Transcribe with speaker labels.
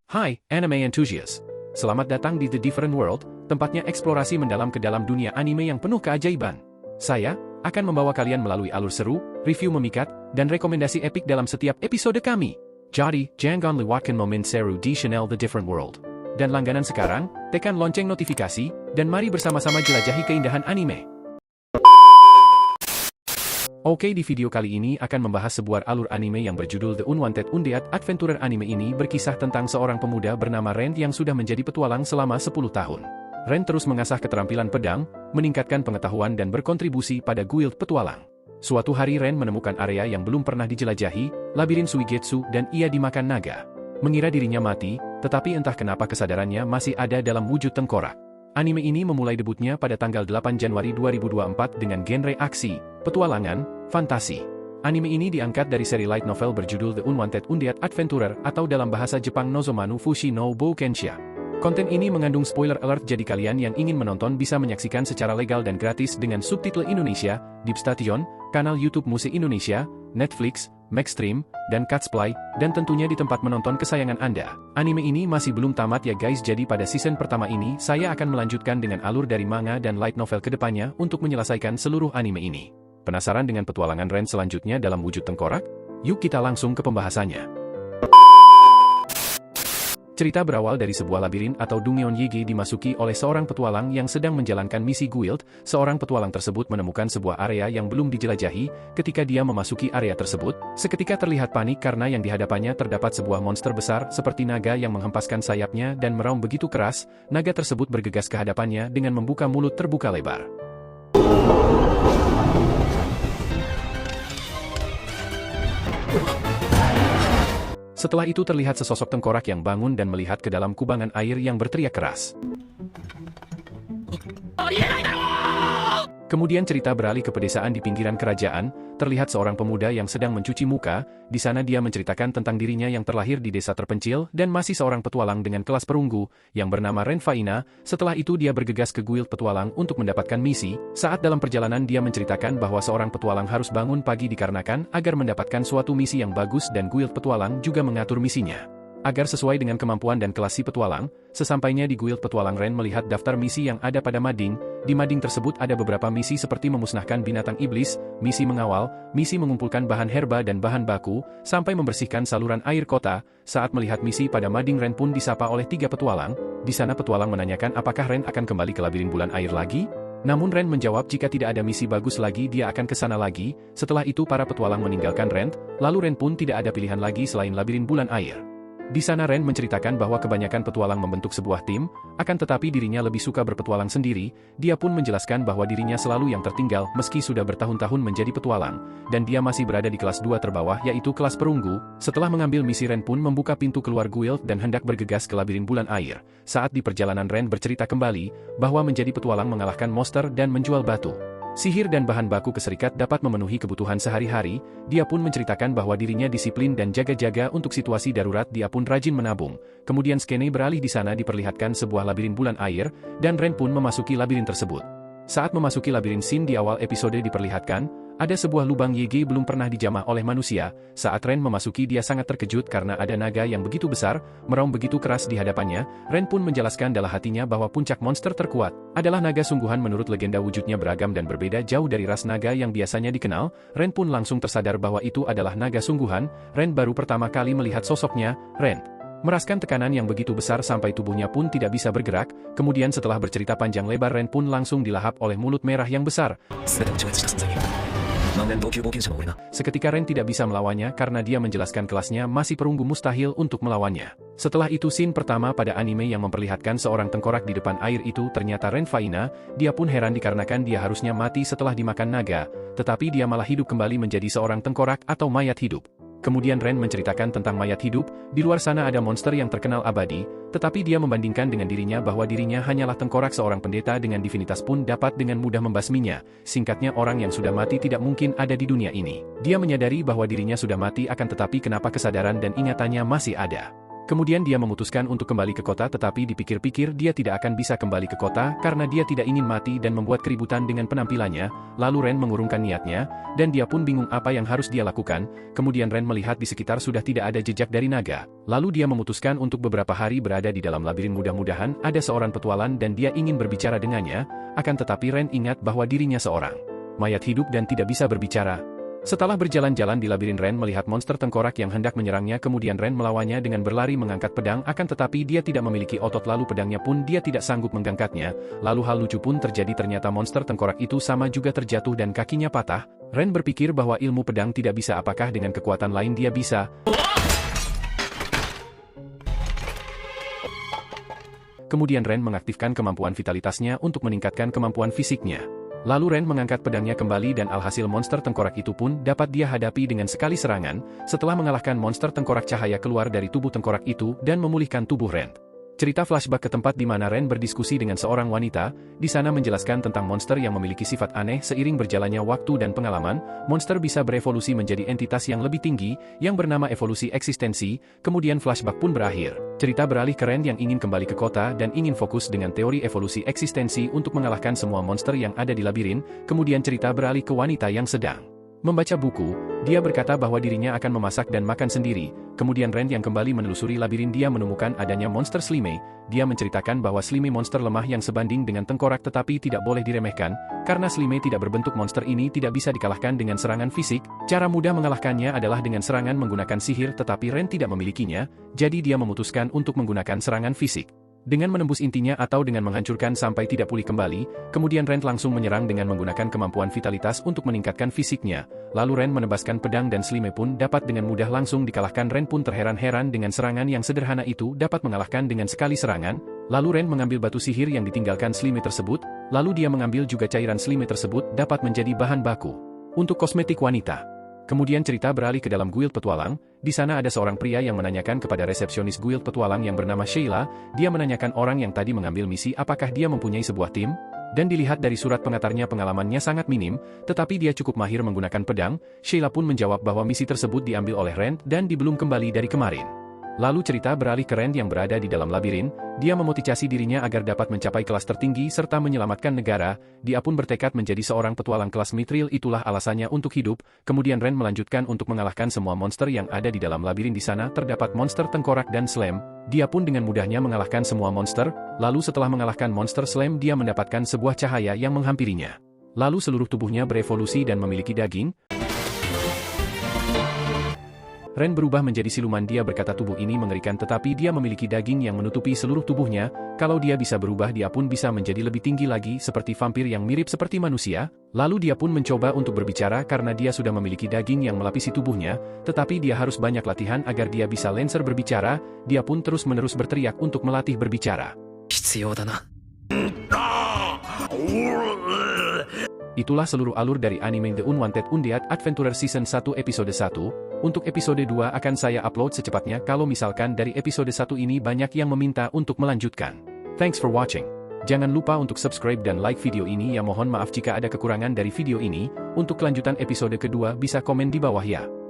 Speaker 1: Hai, anime enthusiast. Selamat datang di The Different World, tempatnya eksplorasi mendalam ke dalam dunia anime yang penuh keajaiban. Saya akan membawa kalian melalui alur seru, review memikat, dan rekomendasi epik dalam setiap episode kami. Jadi, jangan lewatkan momen seru di channel The Different World. Dan langganan sekarang, tekan lonceng notifikasi, dan mari bersama-sama jelajahi keindahan anime. Oke, di video kali ini akan membahas sebuah alur anime yang berjudul The Unwanted Undead Adventurer. Anime ini berkisah tentang seorang pemuda bernama Ren yang sudah menjadi petualang selama 10 tahun. Ren terus mengasah keterampilan pedang, meningkatkan pengetahuan dan berkontribusi pada guild petualang. Suatu hari Ren menemukan area yang belum pernah dijelajahi, labirin Suigetsu, dan ia dimakan naga. Mengira dirinya mati, tetapi entah kenapa kesadarannya masih ada dalam wujud tengkorak. Anime ini memulai debutnya pada tanggal 8 Januari 2024 dengan genre aksi, petualangan, fantasi. Anime ini diangkat dari seri light novel berjudul The Unwanted Undead Adventurer atau dalam bahasa Jepang Nozomanu Fushi no Boukensha. Konten ini mengandung spoiler alert, jadi kalian yang ingin menonton bisa menyaksikan secara legal dan gratis dengan subtitle Indonesia, Dipstation, kanal YouTube Musik Indonesia, Netflix, Maxstream, dan Catchplay, dan tentunya di tempat menonton kesayangan Anda. Anime ini masih belum tamat ya guys, jadi pada season pertama ini saya akan melanjutkan dengan alur dari manga dan light novel kedepannya untuk menyelesaikan seluruh anime ini. Penasaran dengan petualangan Ren selanjutnya dalam wujud tengkorak? Yuk kita langsung ke pembahasannya. Cerita berawal dari sebuah labirin atau Dungeon Yige dimasuki oleh seorang petualang yang sedang menjalankan misi guild. Seorang petualang tersebut menemukan sebuah area yang belum dijelajahi. Ketika dia memasuki area tersebut, seketika terlihat panik karena yang dihadapannya terdapat sebuah monster besar seperti naga yang menghempaskan sayapnya dan meraung begitu keras. Naga tersebut bergegas ke hadapannya dengan membuka mulut terbuka lebar. Setelah itu terlihat sesosok tengkorak yang bangun dan melihat ke dalam kubangan air yang berteriak keras. Kemudian cerita beralih ke pedesaan di pinggiran kerajaan. Terlihat seorang pemuda yang sedang mencuci muka. Di sana dia menceritakan tentang dirinya yang terlahir di desa terpencil dan masih seorang petualang dengan kelas perunggu yang bernama Ren Faina. Setelah itu dia bergegas ke guild petualang untuk mendapatkan misi. Saat dalam perjalanan dia menceritakan bahwa seorang petualang harus bangun pagi dikarenakan agar mendapatkan suatu misi yang bagus, dan guild petualang juga mengatur misinya agar sesuai dengan kemampuan dan kelas si petualang. Sesampainya di guild petualang, Ren melihat daftar misi yang ada pada mading. Di mading tersebut ada beberapa misi seperti memusnahkan binatang iblis, misi mengawal, misi mengumpulkan bahan herba dan bahan baku, sampai membersihkan saluran air kota. Saat melihat misi pada mading, Ren pun disapa oleh 3 petualang. Di sana petualang menanyakan apakah Ren akan kembali ke labirin bulan air lagi? Namun Ren menjawab jika tidak ada misi bagus lagi dia akan ke sana lagi. Setelah itu para petualang meninggalkan Ren, lalu Ren pun tidak ada pilihan lagi selain labirin bulan air. Di sana Ren menceritakan bahwa kebanyakan petualang membentuk sebuah tim, akan tetapi dirinya lebih suka berpetualang sendiri. Dia pun menjelaskan bahwa dirinya selalu yang tertinggal meski sudah bertahun-tahun menjadi petualang, dan dia masih berada di kelas 2 terbawah yaitu kelas perunggu. Setelah mengambil misi, Ren pun membuka pintu keluar guild dan hendak bergegas ke labirin bulan air. Saat di perjalanan Ren bercerita kembali bahwa menjadi petualang mengalahkan monster dan menjual batu, sihir dan bahan baku ke serikat dapat memenuhi kebutuhan sehari-hari. Dia pun menceritakan bahwa dirinya disiplin dan jaga-jaga untuk situasi darurat. Dia pun rajin menabung. Kemudian skene beralih, di sana diperlihatkan sebuah labirin bulan air, dan Ren pun memasuki labirin tersebut. Saat memasuki labirin, scene di awal episode diperlihatkan, ada sebuah lubang Yege belum pernah dijamah oleh manusia. Saat Ren memasuki dia sangat terkejut karena ada naga yang begitu besar, meraung begitu keras di hadapannya. Ren pun menjelaskan dalam hatinya bahwa puncak monster terkuat adalah naga sungguhan. Menurut legenda wujudnya beragam dan berbeda jauh dari ras naga yang biasanya dikenal. Ren pun langsung tersadar bahwa itu adalah naga sungguhan. Ren baru pertama kali melihat sosoknya. Ren meraskan tekanan yang begitu besar sampai tubuhnya pun tidak bisa bergerak. Kemudian setelah bercerita panjang lebar, Ren pun langsung dilahap oleh mulut merah yang besar. Seketika Ren tidak bisa melawannya karena dia menjelaskan kelasnya masih perunggu, mustahil untuk melawannya. Setelah itu scene pertama pada anime yang memperlihatkan seorang tengkorak di depan air itu ternyata Ren Faina. Dia pun heran dikarenakan dia harusnya mati setelah dimakan naga, tetapi dia malah hidup kembali menjadi seorang tengkorak atau mayat hidup. Kemudian Ren menceritakan tentang mayat hidup. Di luar sana ada monster yang terkenal abadi, tetapi dia membandingkan dengan dirinya bahwa dirinya hanyalah tengkorak. Seorang pendeta dengan divinitas pun dapat dengan mudah membasminya. Singkatnya, orang yang sudah mati tidak mungkin ada di dunia ini. Dia menyadari bahwa dirinya sudah mati, akan tetapi kenapa kesadaran dan ingatannya masih ada. Kemudian dia memutuskan untuk kembali ke kota, tetapi dipikir-pikir dia tidak akan bisa kembali ke kota karena dia tidak ingin mati dan membuat keributan dengan penampilannya. Lalu Ren mengurungkan niatnya, dan dia pun bingung apa yang harus dia lakukan. Kemudian Ren melihat di sekitar sudah tidak ada jejak dari naga. Lalu dia memutuskan untuk beberapa hari berada di dalam labirin. Mudah-mudahan ada seorang petualang dan dia ingin berbicara dengannya, akan tetapi Ren ingat bahwa dirinya seorang mayat hidup dan tidak bisa berbicara. Setelah berjalan-jalan di labirin, Ren melihat monster tengkorak yang hendak menyerangnya. Kemudian Ren melawannya dengan berlari mengangkat pedang, akan tetapi dia tidak memiliki otot, lalu pedangnya pun dia tidak sanggup menggangkatnya. Lalu hal lucu pun terjadi, ternyata monster tengkorak itu sama juga terjatuh dan kakinya patah. Ren berpikir bahwa ilmu pedang tidak bisa, apakah dengan kekuatan lain dia bisa? Kemudian Ren mengaktifkan kemampuan vitalitasnya untuk meningkatkan kemampuan fisiknya. Lalu Ren mengangkat pedangnya kembali dan alhasil monster tengkorak itu pun dapat dia hadapi dengan sekali serangan. Setelah mengalahkan monster tengkorak, cahaya keluar dari tubuh tengkorak itu dan memulihkan tubuh Ren. Cerita flashback ke tempat di mana Ren berdiskusi dengan seorang wanita. Di sana menjelaskan tentang monster yang memiliki sifat aneh. Seiring berjalannya waktu dan pengalaman, monster bisa berevolusi menjadi entitas yang lebih tinggi, yang bernama evolusi eksistensi. Kemudian flashback pun berakhir. Cerita beralih ke Ren yang ingin kembali ke kota dan ingin fokus dengan teori evolusi eksistensi untuk mengalahkan semua monster yang ada di labirin. Kemudian cerita beralih ke wanita yang sedang membaca buku. Dia berkata bahwa dirinya akan memasak dan makan sendiri. Kemudian Ren yang kembali menelusuri labirin, dia menemukan adanya monster Slimey. Dia menceritakan bahwa Slimey monster lemah yang sebanding dengan tengkorak, tetapi tidak boleh diremehkan. Karena Slimey tidak berbentuk, monster ini tidak bisa dikalahkan dengan serangan fisik. Cara mudah mengalahkannya adalah dengan serangan menggunakan sihir, tetapi Ren tidak memilikinya. Jadi dia memutuskan untuk menggunakan serangan fisik. Dengan menembus intinya atau dengan menghancurkan sampai tidak pulih kembali, kemudian Ren langsung menyerang dengan menggunakan kemampuan vitalitas untuk meningkatkan fisiknya. Lalu Ren menebaskan pedang dan Slimey pun dapat dengan mudah langsung dikalahkan. Ren pun terheran-heran dengan serangan yang sederhana itu dapat mengalahkan dengan sekali serangan. Lalu Ren mengambil batu sihir yang ditinggalkan Slimey tersebut, lalu dia mengambil juga cairan Slimey tersebut dapat menjadi bahan baku untuk kosmetik wanita. Kemudian cerita beralih ke dalam guild petualang. Di sana ada seorang pria yang menanyakan kepada resepsionis guild petualang yang bernama Sheila. Dia menanyakan orang yang tadi mengambil misi apakah dia mempunyai sebuah tim. Dan dilihat dari surat pengantarnya pengalamannya sangat minim, tetapi dia cukup mahir menggunakan pedang. Sheila pun menjawab bahwa misi tersebut diambil oleh Ren dan belum kembali dari kemarin. Lalu cerita beralih ke Ren yang berada di dalam labirin. Dia memotivasi dirinya agar dapat mencapai kelas tertinggi serta menyelamatkan negara. Dia pun bertekad menjadi seorang petualang kelas mithril, itulah alasannya untuk hidup. Kemudian Ren melanjutkan untuk mengalahkan semua monster yang ada di dalam labirin. Di sana terdapat monster tengkorak dan slime. Dia pun dengan mudahnya mengalahkan semua monster. Lalu setelah mengalahkan monster slime, dia mendapatkan sebuah cahaya yang menghampirinya. Lalu seluruh tubuhnya berevolusi dan memiliki daging. Ren berubah menjadi siluman. Dia berkata tubuh ini mengerikan, tetapi dia memiliki daging yang menutupi seluruh tubuhnya. Kalau dia bisa berubah, dia pun bisa menjadi lebih tinggi lagi seperti vampir yang mirip seperti manusia. Lalu dia pun mencoba untuk berbicara karena dia sudah memiliki daging yang melapisi tubuhnya, tetapi dia harus banyak latihan agar dia bisa lancar berbicara. Dia pun terus-menerus berteriak untuk melatih berbicara. Itulah seluruh alur dari anime The Unwanted Undead Adventurer Season 1 episode 1. Untuk episode 2 akan saya upload secepatnya kalau misalkan dari episode 1 ini banyak yang meminta untuk melanjutkan. Thanks for watching. Jangan lupa untuk subscribe dan like video ini ya, mohon maaf jika ada kekurangan dari video ini. Untuk kelanjutan episode kedua bisa komen di bawah ya.